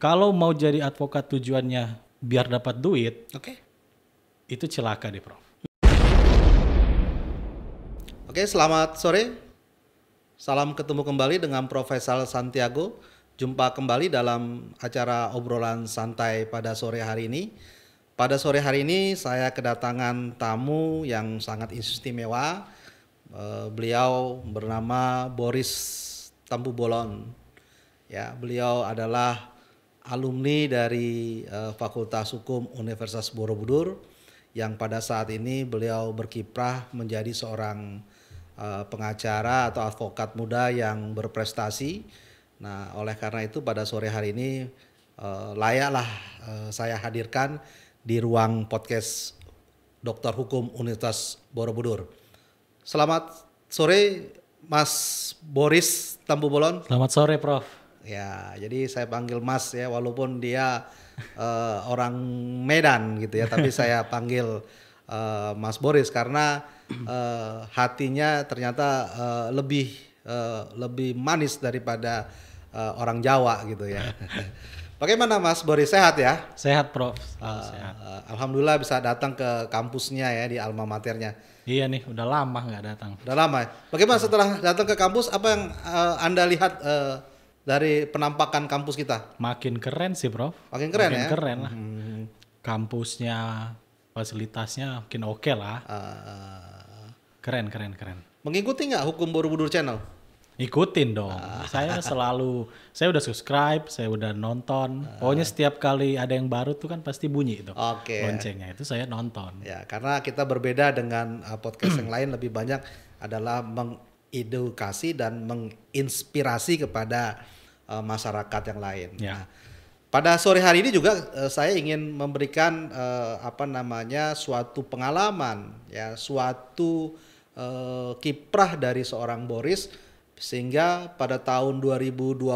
Kalau mau jadi advokat tujuannya biar dapat duit, Oke. itu celaka deh, Prof. Oke, selamat sore. Salam ketemu kembali dengan Profesor Santiago. Jumpa kembali dalam acara obrolan santai pada sore hari ini. Pada sore hari ini saya kedatangan tamu yang sangat istimewa. Beliau bernama Boris Tambubolon. Ya, beliau adalah alumni dari Fakultas Hukum Universitas Borobudur yang pada saat ini beliau berkiprah menjadi seorang pengacara atau advokat muda yang berprestasi. Nah, oleh karena itu pada sore hari ini layaklah saya hadirkan di ruang podcast Doktor Hukum Universitas Borobudur. Selamat sore Mas Boris Tambubolon. Selamat sore, Prof. Ya, jadi saya panggil Mas ya, walaupun dia orang Medan gitu ya, tapi saya panggil Mas Boris karena hatinya ternyata lebih manis daripada orang Jawa gitu ya. Bagaimana Mas Boris, sehat ya? Sehat, Prof. Sehat. Alhamdulillah bisa datang ke kampusnya ya, di alma maternya. Iya nih, udah lama nggak datang. Udah lama ya? Bagaimana setelah datang ke kampus, apa yang Anda lihat dari penampakan kampus kita? Makin keren sih, Prof. Makin keren Makin ya? keren lah. Kampusnya, fasilitasnya makin oke lah. Keren. Mengikuti nggak Hukum Borobudur Channel? Ikutin dong. Saya udah subscribe, saya udah nonton. Pokoknya setiap kali ada yang baru tuh kan pasti bunyi itu. Oke. Loncengnya itu saya nonton. Ya, karena kita berbeda dengan podcast yang lain, lebih banyak adalah mengedukasi dan menginspirasi kepada masyarakat yang lain. Ya. Nah, pada sore hari ini juga saya ingin memberikan suatu pengalaman ya, suatu kiprah dari seorang Boris, sehingga pada tahun 2021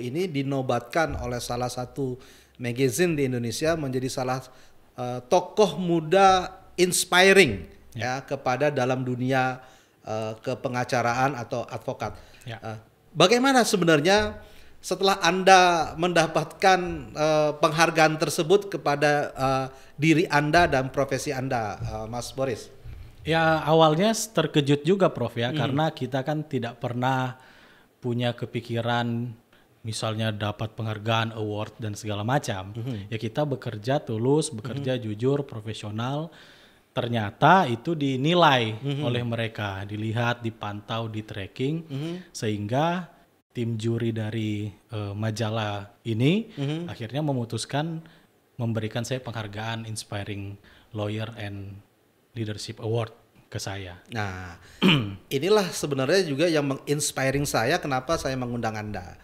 ini dinobatkan oleh salah satu magazine di Indonesia menjadi salah tokoh muda inspiring ya kepada dalam dunia kepengacaraan atau advokat. Ya. Bagaimana sebenarnya setelah Anda mendapatkan penghargaan tersebut kepada diri Anda dan profesi Anda, Mas Boris? Ya awalnya terkejut juga, Prof ya, karena kita kan tidak pernah punya kepikiran misalnya dapat penghargaan, award dan segala macam. Ya kita bekerja tulus, bekerja jujur, profesional. Ternyata itu dinilai oleh mereka, dilihat, dipantau, di tracking, sehingga tim juri dari majalah ini akhirnya memutuskan memberikan saya penghargaan Inspiring Lawyer and Leadership Award ke saya. Nah, inilah sebenarnya juga yang menginspiring saya, kenapa saya mengundang Anda.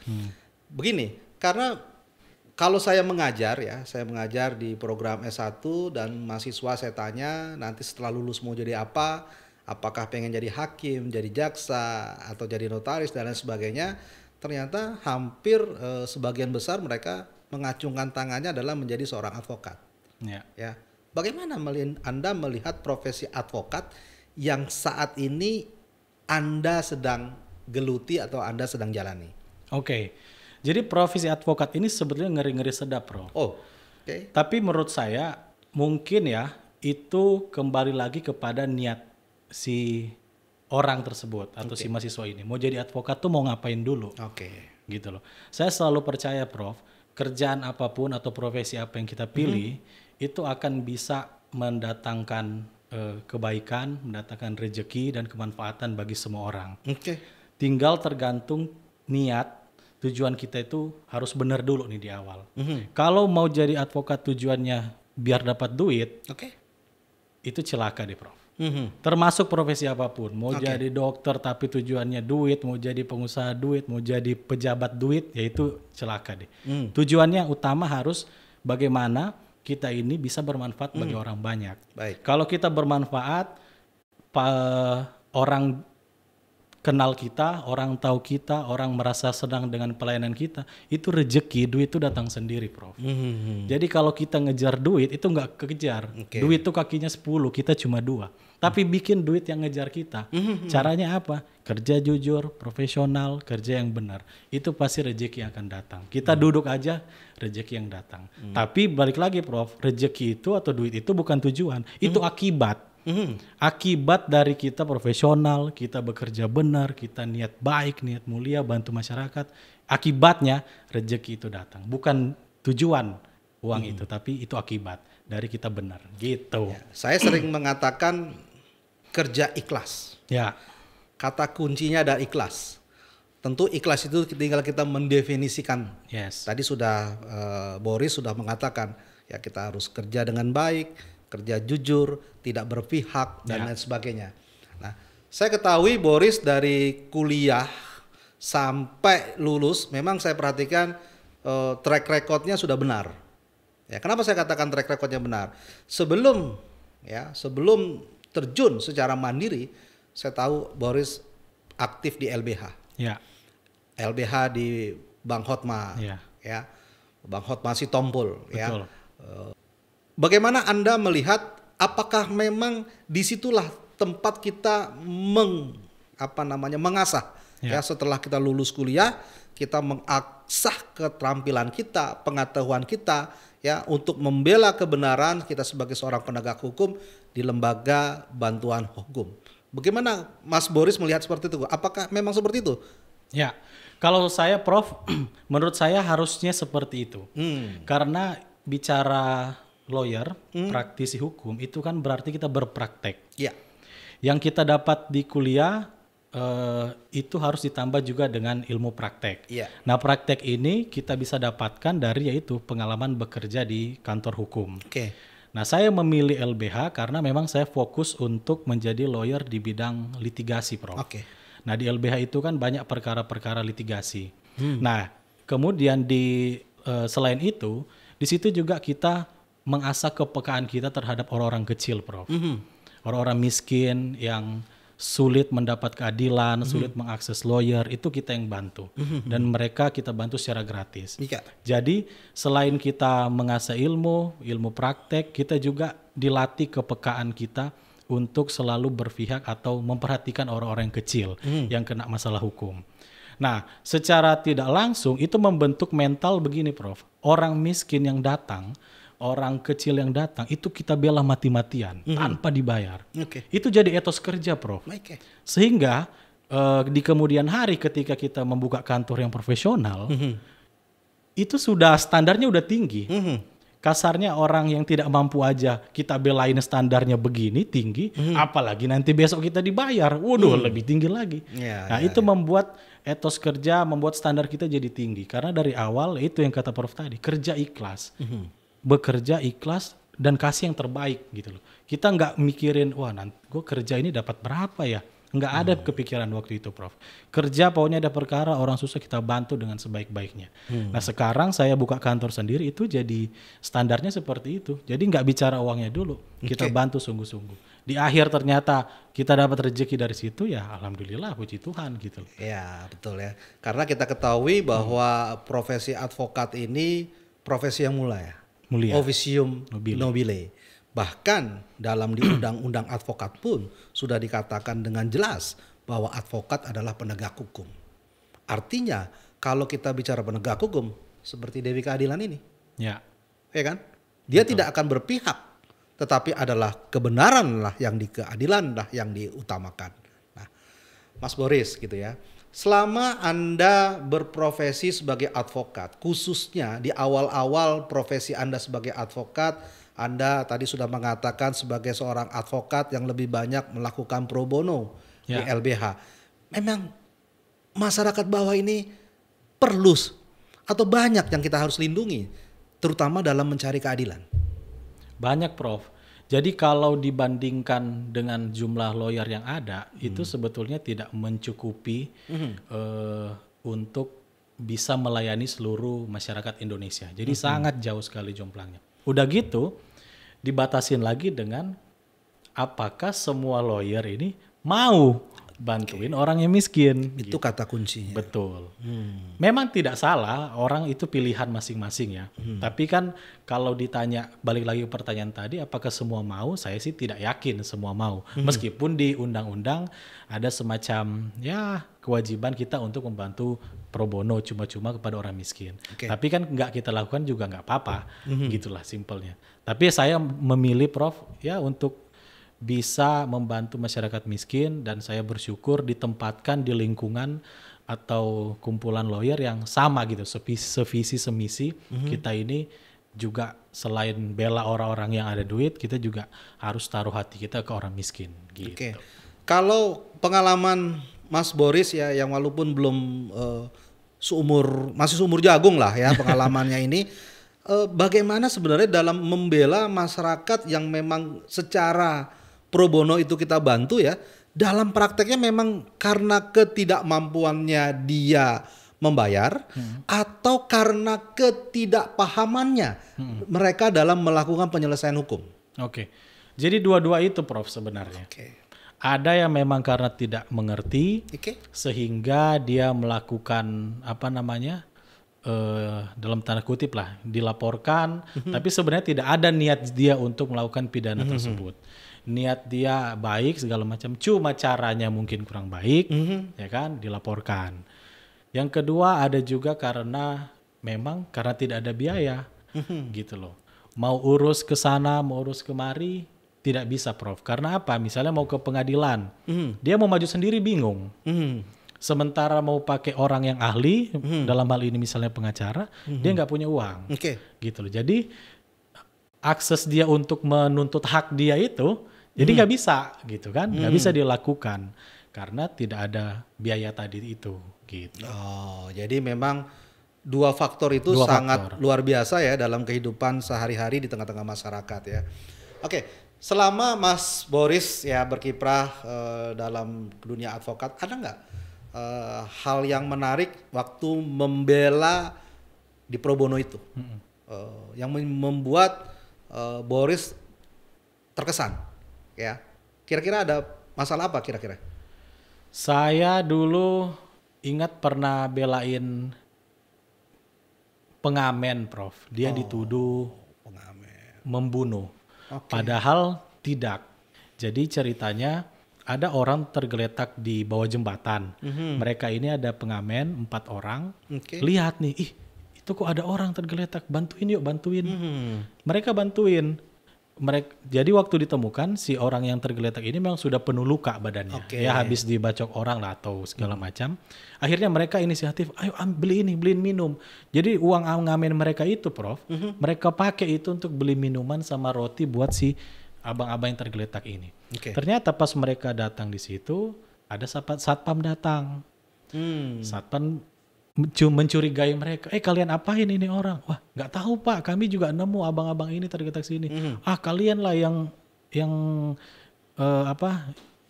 Begini, karena kalau saya mengajar ya, saya mengajar di program S1 dan mahasiswa saya tanya nanti setelah lulus mau jadi apa, apakah pengen jadi hakim, jadi jaksa, atau jadi notaris dan lain sebagainya. Ternyata hampir sebagian besar mereka mengacungkan tangannya adalah menjadi seorang advokat. Ya. Bagaimana Anda melihat profesi advokat yang saat ini Anda sedang geluti atau Anda sedang jalani? Oke. Jadi profesi advokat ini sebetulnya ngeri-ngeri sedap, Bro. Oh, oke. Tapi menurut saya mungkin ya itu kembali lagi kepada niat si orang tersebut atau si mahasiswa ini. Mau jadi advokat tuh mau ngapain dulu? Oke. Gitu loh. Saya selalu percaya, Prof, kerjaan apapun atau profesi apa yang kita pilih itu akan bisa mendatangkan kebaikan, mendatangkan rezeki dan kemanfaatan bagi semua orang. Oke. Tinggal tergantung niat, tujuan kita itu harus benar dulu nih di awal. Kalau mau jadi advokat tujuannya biar dapat duit, Oke. itu celaka deh, Prof. Termasuk profesi apapun, mau jadi dokter tapi tujuannya duit, mau jadi pengusaha duit, mau jadi pejabat duit, yaitu celaka deh. Tujuannya utama harus bagaimana kita ini bisa bermanfaat bagi orang banyak. Baik. Kalau kita bermanfaat, orang kenal kita, orang tahu kita, orang merasa senang dengan pelayanan kita, itu rezeki, duit itu datang sendiri, Prof. Jadi kalau kita ngejar duit, itu nggak kekejar. Duit itu kakinya 10, kita cuma 2. Tapi bikin duit yang ngejar kita. Caranya apa? Kerja jujur, profesional, kerja yang benar. Itu pasti rezeki yang akan datang. Kita duduk aja, rezeki yang datang. Tapi balik lagi, Prof, rezeki itu atau duit itu bukan tujuan, itu akibat. Akibat dari kita profesional, kita bekerja benar, kita niat baik, niat mulia, bantu masyarakat. Akibatnya rezeki itu datang. Bukan tujuan uang itu, tapi itu akibat dari kita benar. Gitu. Ya, saya sering mengatakan kerja ikhlas. Ya. Kata kuncinya ada ikhlas. Tentu ikhlas itu tinggal kita mendefinisikan. Yes. Tadi sudah Boris sudah mengatakan ya kita harus kerja dengan baik, kerja jujur, tidak berpihak dan lain sebagainya. Nah, saya ketahui Boris dari kuliah sampai lulus, memang saya perhatikan track recordnya sudah benar. Ya, kenapa saya katakan track recordnya benar? Sebelum terjun secara mandiri, saya tahu Boris aktif di LBH. Ya. LBH di Bank Hotma, ya, Bank Hotma Sitompul, ya. Bagaimana Anda melihat? Apakah memang disitulah tempat kita mengasah, ya, setelah kita lulus kuliah, kita mengasah keterampilan kita, pengetahuan kita, ya, untuk membela kebenaran kita sebagai seorang penegak hukum di lembaga bantuan hukum. Bagaimana Mas Boris melihat seperti itu? Apakah memang seperti itu? Ya, kalau saya, Prof, menurut saya harusnya seperti itu. Karena bicara lawyer, praktisi hukum, itu kan berarti kita berpraktek. Ya. Yang kita dapat di kuliah itu harus ditambah juga dengan ilmu praktek. Ya. Nah, praktek ini kita bisa dapatkan dari yaitu pengalaman bekerja di kantor hukum. Nah, saya memilih LBH karena memang saya fokus untuk menjadi lawyer di bidang litigasi, Prof. Nah, di LBH itu kan banyak perkara-perkara litigasi. Nah, kemudian selain itu, di situ juga kita mengasah kepekaan kita terhadap orang-orang kecil, Prof. Orang-orang miskin yang sulit mendapat keadilan, sulit mengakses lawyer, itu kita yang bantu. Dan mereka kita bantu secara gratis. Jadi selain kita mengasah ilmu praktek, kita juga dilatih kepekaan kita untuk selalu berpihak atau memperhatikan orang-orang yang kecil yang kena masalah hukum. Nah, secara tidak langsung itu membentuk mental begini, Prof. Orang miskin yang datang, orang kecil yang datang, itu kita bela mati-matian tanpa dibayar. Itu jadi etos kerja, Prof. Sehingga di kemudian hari ketika kita membuka kantor yang profesional, itu sudah standarnya udah tinggi. Kasarnya orang yang tidak mampu aja kita belain standarnya begini tinggi, apalagi nanti besok kita dibayar, waduh lebih tinggi lagi. Itu membuat etos kerja, membuat standar kita jadi tinggi. Karena dari awal itu yang kata Prof tadi, kerja ikhlas. Bekerja ikhlas dan kasih yang terbaik gitu loh. Kita nggak mikirin, wah nanti gue kerja ini dapat berapa ya. Nggak ada kepikiran waktu itu, Prof. Kerja pokoknya ada perkara, orang susah kita bantu dengan sebaik-baiknya. Nah sekarang saya buka kantor sendiri, itu jadi standarnya seperti itu. Jadi nggak bicara uangnya dulu, kita bantu sungguh-sungguh. Di akhir ternyata kita dapat rezeki dari situ, ya alhamdulillah, puji Tuhan gitu. Ya betul ya. Karena kita ketahui bahwa profesi advokat ini profesi yang mulia. Officium nobile. Bahkan dalam di undang-undang advokat pun sudah dikatakan dengan jelas bahwa advokat adalah penegak hukum. Artinya kalau kita bicara penegak hukum seperti Dewi Keadilan ini, ya kan, dia tidak akan berpihak, tetapi adalah kebenaran lah yang keadilan lah yang diutamakan. Nah, Mas Boris gitu ya. Selama Anda berprofesi sebagai advokat, khususnya di awal-awal profesi Anda sebagai advokat, Anda tadi sudah mengatakan sebagai seorang advokat yang lebih banyak melakukan pro bono di LBH. Memang masyarakat bawah ini perlu atau banyak yang kita harus lindungi, terutama dalam mencari keadilan. Banyak, Prof. Jadi kalau dibandingkan dengan jumlah lawyer yang ada, itu sebetulnya tidak mencukupi untuk bisa melayani seluruh masyarakat Indonesia. Jadi sangat jauh sekali jumlahnya. Udah gitu, dibatasin lagi dengan apakah semua lawyer ini mau bantuin orang yang miskin. Itu kata kuncinya. Betul. Memang tidak salah, orang itu pilihan masing-masing ya. Tapi kan kalau ditanya, balik lagi ke pertanyaan tadi, apakah semua mau? Saya sih tidak yakin semua mau. Meskipun di undang-undang ada semacam ya kewajiban kita untuk membantu pro bono cuma-cuma kepada orang miskin. Tapi kan nggak kita lakukan juga nggak apa-apa, gitulah simpelnya. Tapi saya memilih Prof ya untuk bisa membantu masyarakat miskin, dan saya bersyukur ditempatkan di lingkungan atau kumpulan lawyer yang sama gitu, sevisi semisi. Kita ini juga selain bela orang-orang yang ada duit, kita juga harus taruh hati kita ke orang miskin gitu. Kalau pengalaman Mas Boris ya, yang walaupun belum masih seumur jagung lah ya pengalamannya ini, bagaimana sebenarnya dalam membela masyarakat yang memang secara pro bono itu kita bantu ya, dalam prakteknya memang karena ketidakmampuannya dia membayar atau karena ketidakpahamannya mereka dalam melakukan penyelesaian hukum. Jadi dua-dua itu Prof sebenarnya. Ada yang memang karena tidak mengerti sehingga dia melakukan dalam tanda kutip lah dilaporkan, tapi sebenarnya tidak ada niat dia untuk melakukan pidana tersebut. Niat dia baik segala macam, cuma caranya mungkin kurang baik, ya kan, dilaporkan. Yang kedua ada juga karena memang karena tidak ada biaya, gitu loh. Mau urus ke sana, mau urus kemari, tidak bisa Prof. Karena apa? Misalnya mau ke pengadilan, dia mau maju sendiri bingung. Sementara mau pakai orang yang ahli, dalam hal ini misalnya pengacara, dia nggak punya uang, gitu loh. Jadi akses dia untuk menuntut hak dia itu, jadi nggak bisa, gitu kan? Nggak bisa dilakukan karena tidak ada biaya tadi itu, gitu. Jadi memang dua faktor itu sangat luar biasa ya dalam kehidupan sehari-hari di tengah-tengah masyarakat ya. Selama Mas Boris ya berkiprah dalam dunia advokat, ada nggak hal yang menarik waktu membela di pro bono itu, yang membuat Boris terkesan? Ya, kira-kira ada masalah apa kira-kira? Saya dulu ingat pernah belain pengamen Prof. Dia dituduh membunuh, padahal tidak. Jadi ceritanya ada orang tergeletak di bawah jembatan. Mereka ini ada pengamen 4 orang. Lihat nih, itu kok ada orang tergeletak, bantuin yuk, bantuin. Mereka bantuin. Jadi waktu ditemukan si orang yang tergeletak ini memang sudah penuh luka badannya, ya habis dibacok orang lah atau segala macam. Akhirnya mereka inisiatif, ayo beliin minum. Jadi uang ngamen mereka itu Prof, mereka pakai itu untuk beli minuman sama roti buat si abang-abang yang tergeletak ini. Ternyata pas mereka datang di situ ada satpam datang. Satpam mencurigai mereka, kalian apain ini orang? Wah, nggak tahu Pak, kami juga nemu abang-abang ini tergeletak sini. Kalian lah yang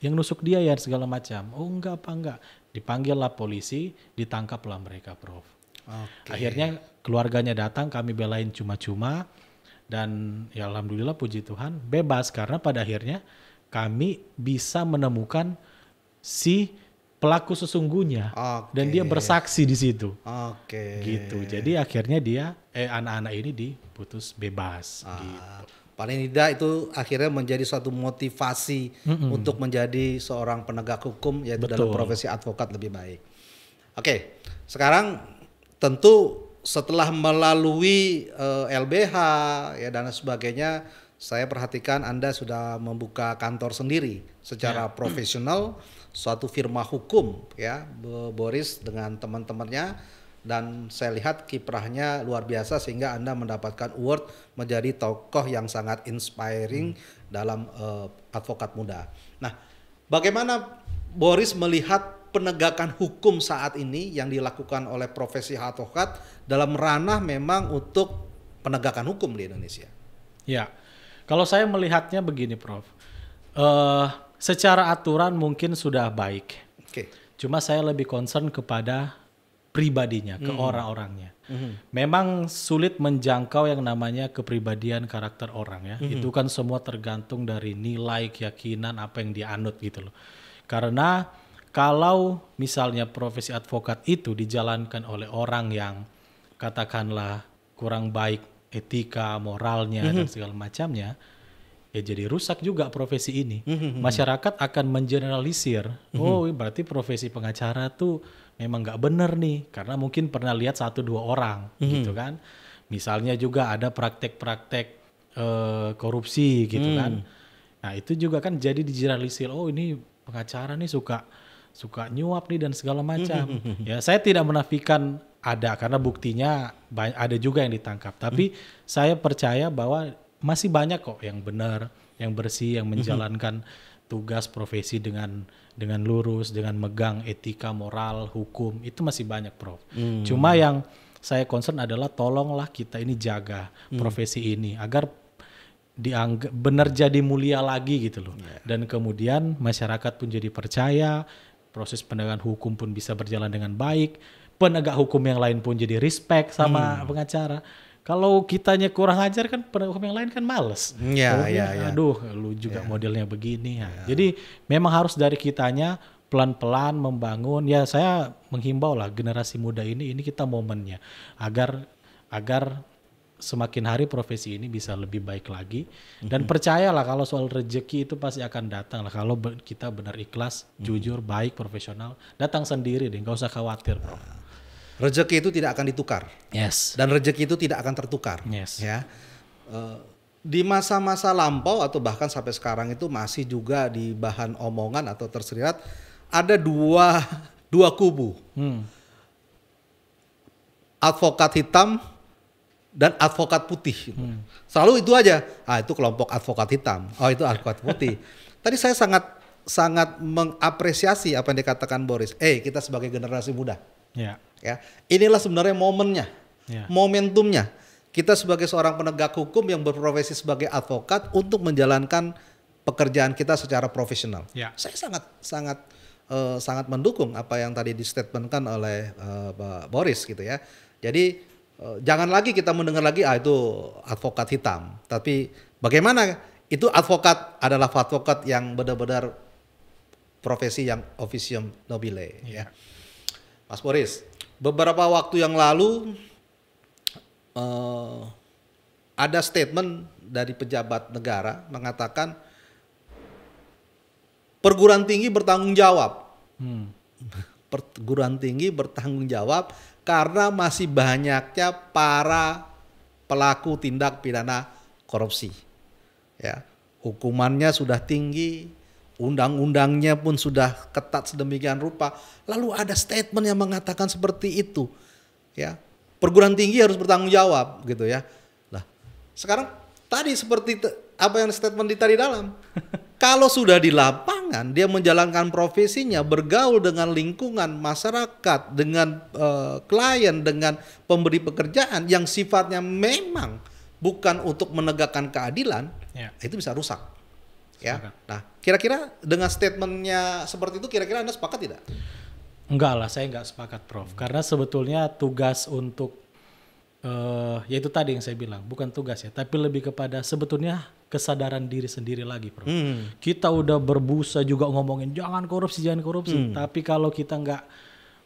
nusuk dia ya segala macam. Oh enggak. Dipanggil lah polisi, ditangkaplah mereka Prof. Akhirnya keluarganya datang, kami belain cuma-cuma, dan ya alhamdulillah puji Tuhan bebas karena pada akhirnya kami bisa menemukan si pelaku sesungguhnya, dan dia bersaksi di situ. Gitu. Jadi akhirnya dia anak-anak ini diputus bebas gitu. Paling tidak itu akhirnya menjadi suatu motivasi untuk menjadi seorang penegak hukum, yaitu dalam profesi advokat lebih baik. Sekarang tentu setelah melalui LBH ya dan sebagainya, saya perhatikan Anda sudah membuka kantor sendiri secara profesional, suatu firma hukum ya, Boris dengan teman-temannya, dan saya lihat kiprahnya luar biasa sehingga Anda mendapatkan award menjadi tokoh yang sangat inspiring dalam advokat muda. Nah, bagaimana Boris melihat penegakan hukum saat ini yang dilakukan oleh profesi advokat dalam ranah memang untuk penegakan hukum di Indonesia? Ya, kalau saya melihatnya begini Prof, secara aturan mungkin sudah baik. Cuma saya lebih concern kepada pribadinya, ke orang-orangnya. Memang sulit menjangkau yang namanya kepribadian karakter orang ya. Itu kan semua tergantung dari nilai, keyakinan, apa yang dia anut gitu loh. Karena kalau misalnya profesi advokat itu dijalankan oleh orang yang katakanlah kurang baik etika, moralnya dan segala macamnya, ya jadi rusak juga profesi ini. Masyarakat akan mengeneralisir, oh berarti profesi pengacara tuh memang nggak bener nih, karena mungkin pernah lihat 1-2 orang gitu kan. Misalnya juga ada praktek-praktek korupsi gitu kan. Nah itu juga kan jadi digeneralisir, oh ini pengacara nih suka nyuap nih dan segala macam. Ya saya tidak menafikan ada, karena buktinya ada juga yang ditangkap. Tapi saya percaya bahwa masih banyak kok yang benar, yang bersih, yang menjalankan tugas profesi dengan lurus, dengan megang etika, moral, hukum. Itu masih banyak, Prof. Cuma yang saya concern adalah tolonglah kita ini jaga profesi ini agar dianggap benar jadi mulia lagi gitu loh. Dan kemudian masyarakat pun jadi percaya, proses penegakan hukum pun bisa berjalan dengan baik, penegak hukum yang lain pun jadi respect sama pengacara. Kalau kitanya kurang ajar kan penegak hukum yang lain kan males. Aduh, lu juga modelnya begini. Jadi memang harus dari kitanya pelan-pelan membangun. Ya saya menghimbau lah generasi muda ini kita momennya agar semakin hari profesi ini bisa lebih baik lagi. Dan percayalah kalau soal rezeki itu pasti akan datang lah. Kalau kita benar ikhlas, jujur, baik, profesional, datang sendiri deh, nggak usah khawatir, Bro. Rezeki itu tidak akan ditukar. Yes. Dan rezeki itu tidak akan tertukar. Yes. Ya. Di masa-masa lampau atau bahkan sampai sekarang itu masih juga di bahan omongan atau tersirat ada dua kubu. Advokat hitam dan advokat putih. Selalu itu aja. Itu kelompok advokat hitam. Oh itu advokat putih. Tadi saya sangat mengapresiasi apa yang dikatakan Boris. Kita sebagai generasi muda. Ya, inilah sebenarnya momennya, momentumnya. Kita sebagai seorang penegak hukum yang berprofesi sebagai advokat untuk menjalankan pekerjaan kita secara profesional. Saya sangat mendukung apa yang tadi di-statementkan oleh Pak Boris gitu ya. Jadi jangan lagi kita mendengar lagi itu advokat hitam. Tapi bagaimana itu advokat adalah advokat yang benar-benar profesi yang officium nobile. Ya. Mas Boris, beberapa waktu yang lalu ada statement dari pejabat negara mengatakan perguruan tinggi bertanggung jawab. Perguruan tinggi bertanggung jawab karena masih banyaknya para pelaku tindak pidana korupsi. Ya, hukumannya sudah tinggi, undang-undangnya pun sudah ketat sedemikian rupa. Lalu ada statement yang mengatakan seperti itu. Ya, perguruan tinggi harus bertanggung jawab gitu ya. Nah, sekarang tadi seperti apa yang statement di tadi dalam. Kalau sudah di lapangan dia menjalankan profesinya, bergaul dengan lingkungan masyarakat, dengan klien, dengan pemberi pekerjaan yang sifatnya memang bukan untuk menegakkan keadilan, itu bisa rusak. Ya. Nah, kira-kira dengan statementnya seperti itu, kira-kira Anda sepakat tidak? Enggak lah, saya enggak sepakat, Prof. Karena sebetulnya tugas untuk yaitu tadi yang saya bilang, bukan tugas ya, tapi lebih kepada sebetulnya kesadaran diri sendiri lagi, Prof. Kita udah berbusa juga ngomongin jangan korupsi, tapi kalau kita nggak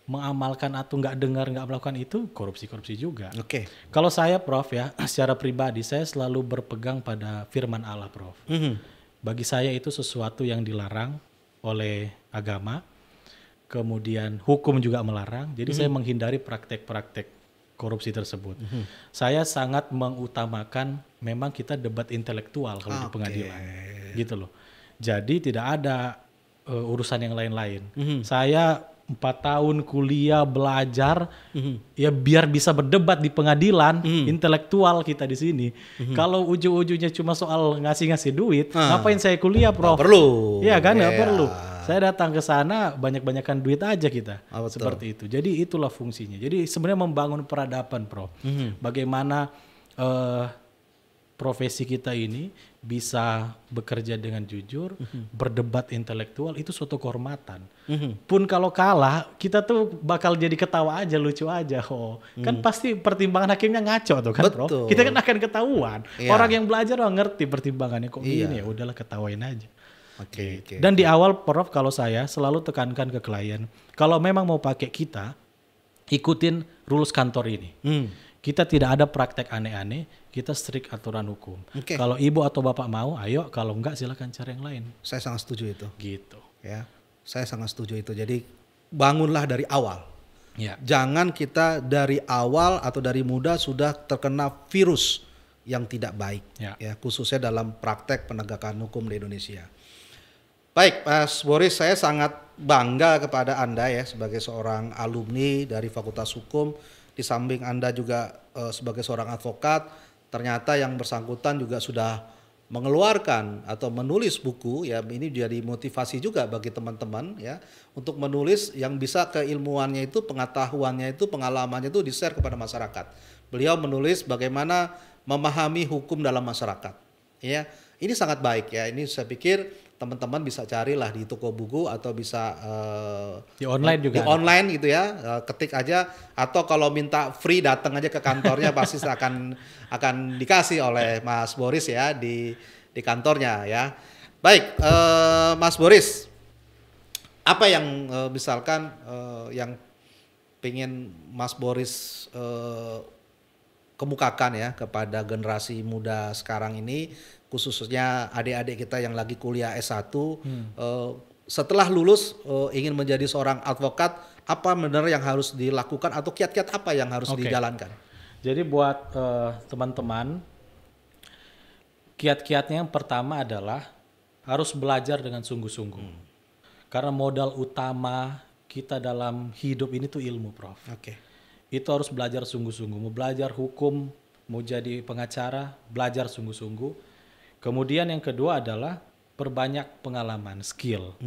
mengamalkan atau nggak dengar, nggak melakukan itu, korupsi juga. Kalau saya, Prof, ya, secara pribadi saya selalu berpegang pada firman Allah, Prof. Bagi saya itu sesuatu yang dilarang oleh agama, kemudian hukum juga melarang, jadi saya menghindari praktek-praktek korupsi tersebut. Saya sangat mengutamakan memang kita debat intelektual kalau di pengadilan, gitu loh. Jadi tidak ada urusan yang lain-lain. Saya 4 tahun kuliah belajar ya biar bisa berdebat di pengadilan, intelektual kita di sini. Kalau ujung-ujungnya cuma soal ngasih-ngasih duit, ngapain saya kuliah, Prof? Nggak perlu. Iya kan, nggak perlu. Saya datang ke sana banyak-banyakan duit aja kita. Seperti itu. Jadi itulah fungsinya. Jadi sebenarnya membangun peradaban, Prof. Bagaimana profesi kita ini bisa bekerja dengan jujur, berdebat intelektual, itu suatu kehormatan. Pun kalau kalah, kita tuh bakal jadi ketawa aja, lucu aja. Kan pasti pertimbangan hakimnya ngaco tuh kan, Prof. Kita kan akan ketahuan. Orang yang belajar ngerti pertimbangannya kok gini, ya udahlah ketawain aja. Oke, oke. Dan di awal Prof, kalau saya selalu tekankan ke klien, kalau memang mau pakai kita, ikutin rules kantor ini. Kita tidak ada praktek aneh-aneh, kita strict aturan hukum. Oke. Kalau ibu atau bapak mau, ayo. Kalau enggak, silakan cari yang lain. Saya sangat setuju itu. Gitu. Ya, saya sangat setuju itu. Jadi bangunlah dari awal. Ya. Jangan kita dari awal atau dari muda sudah terkena virus yang tidak baik. Ya, khususnya dalam praktek penegakan hukum di Indonesia. Baik, Mas Boris, saya sangat bangga kepada Anda ya sebagai seorang alumni dari Fakultas Hukum. Di samping Anda juga sebagai seorang advokat, ternyata yang bersangkutan juga sudah mengeluarkan atau menulis buku ya. Ini jadi motivasi juga bagi teman-teman ya untuk menulis yang bisa keilmuannya itu, pengetahuannya itu, pengalamannya itu di-share kepada masyarakat. Beliau menulis bagaimana memahami hukum dalam masyarakat. Ya, ini sangat baik ya. Ini saya pikir teman-teman bisa carilah di toko buku atau bisa di online juga. Di online gitu ya, ketik aja atau kalau minta free datang aja ke kantornya pasti akan dikasih oleh Mas Boris ya di kantornya ya. Baik, Mas Boris, apa yang misalkan yang pengen Mas Boris kemukakan ya kepada generasi muda sekarang ini, khususnya adik-adik kita yang lagi kuliah S1, setelah lulus ingin menjadi seorang advokat, apa benar yang harus dilakukan atau kiat-kiat apa yang harus dijalankan? Jadi buat teman-teman, kiat-kiatnya yang pertama adalah harus belajar dengan sungguh-sungguh. Karena modal utama kita dalam hidup ini tuh ilmu, Prof. Itu harus belajar sungguh-sungguh. Mau belajar hukum, mau jadi pengacara, belajar sungguh-sungguh. Kemudian yang kedua adalah perbanyak pengalaman, skill,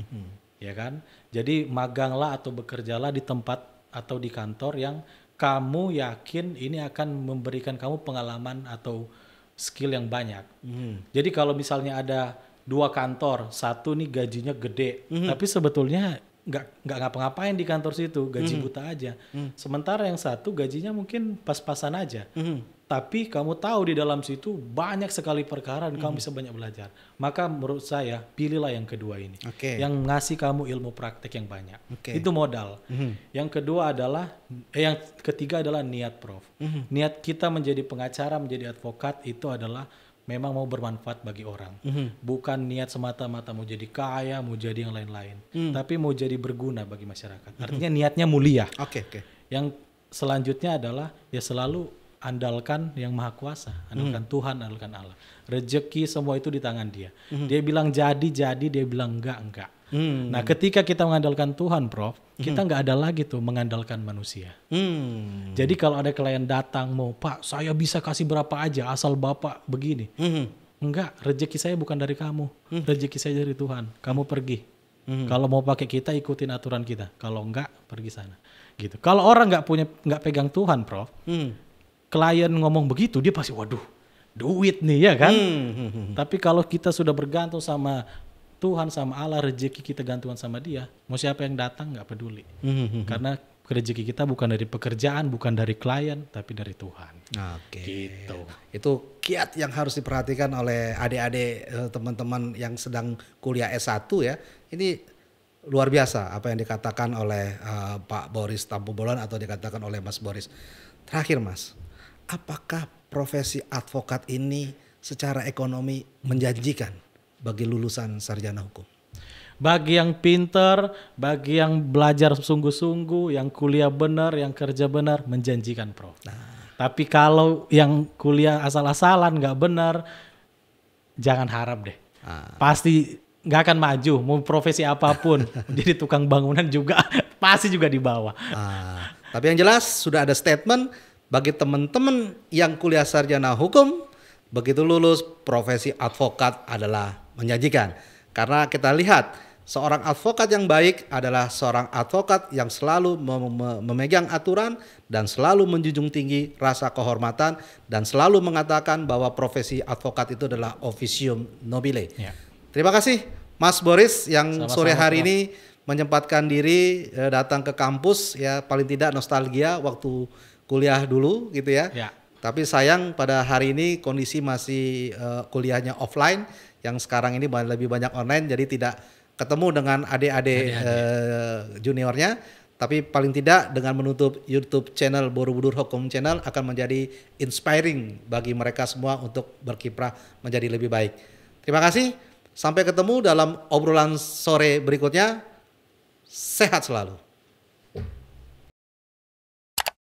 ya kan? Jadi maganglah atau bekerjalah di tempat atau di kantor yang kamu yakin ini akan memberikan kamu pengalaman atau skill yang banyak. Jadi kalau misalnya ada 2 kantor, satu nih gajinya gede, tapi sebetulnya nggak ngapa-ngapain di kantor situ, gaji buta aja. Sementara yang satu gajinya mungkin pas-pasan aja. Tapi kamu tahu di dalam situ banyak sekali perkara dan kamu bisa banyak belajar. Maka menurut saya pilihlah yang kedua ini. Yang ngasih kamu ilmu praktek yang banyak. Itu modal. Yang kedua adalah, yang ketiga adalah niat, Prof. Niat kita menjadi pengacara, menjadi advokat itu adalah memang mau bermanfaat bagi orang. Bukan niat semata-mata mau jadi kaya, mau jadi yang lain-lain. Tapi mau jadi berguna bagi masyarakat. Artinya niatnya mulia. Yang selanjutnya adalah ya selalu andalkan yang maha kuasa, andalkan Tuhan, andalkan Allah. Rezeki semua itu di tangan dia. Dia bilang jadi, dia bilang enggak. Nah ketika kita mengandalkan Tuhan, Prof, kita nggak ada lagi tuh mengandalkan manusia. Jadi kalau ada klien datang mau, Pak saya bisa kasih berapa aja asal Bapak begini. Enggak, rezeki saya bukan dari kamu, rezeki saya dari Tuhan. Kamu pergi. Kalau mau pakai kita ikutin aturan kita. Kalau enggak pergi sana. Gitu. Kalau orang nggak pegang Tuhan, Prof, klien ngomong begitu dia pasti waduh duit nih ya kan. Tapi kalau kita sudah bergantung sama Tuhan, sama Allah, rezeki kita gantungan sama dia, mau siapa yang datang nggak peduli. Karena rezeki kita bukan dari pekerjaan, bukan dari klien, tapi dari Tuhan. Gitu. Itu kiat yang harus diperhatikan oleh adik-adik teman-teman yang sedang kuliah S1 ya. Ini luar biasa apa yang dikatakan oleh Pak Boris Tampu-Bolon atau dikatakan oleh Mas Boris. Terakhir Mas, apakah profesi advokat ini secara ekonomi menjanjikan bagi lulusan sarjana hukum? Bagi yang pinter, bagi yang belajar sungguh-sungguh, yang kuliah benar, yang kerja benar, menjanjikan, Prof. Tapi kalau yang kuliah asal-asalan nggak benar, jangan harap deh. Pasti nggak akan maju, mau profesi apapun. Jadi tukang bangunan juga pasti juga di bawah. Tapi yang jelas sudah ada statement bagi teman-teman yang kuliah sarjana hukum, begitu lulus profesi advokat adalah menjanjikan. Karena kita lihat seorang advokat yang baik adalah seorang advokat yang selalu memegang aturan dan selalu menjunjung tinggi rasa kehormatan dan selalu mengatakan bahwa profesi advokat itu adalah officium nobile. Terima kasih Mas Boris yang sore hari ini menyempatkan diri datang ke kampus ya, paling tidak nostalgia waktu kuliah dulu gitu ya. Tapi sayang pada hari ini kondisi masih kuliahnya offline, yang sekarang ini lebih banyak online, jadi tidak ketemu dengan adik-adik juniornya. Tapi paling tidak dengan menutup YouTube channel Borobudur Hukum Channel akan menjadi inspiring bagi mereka semua untuk berkiprah menjadi lebih baik. Terima kasih, sampai ketemu dalam obrolan sore berikutnya. Sehat selalu.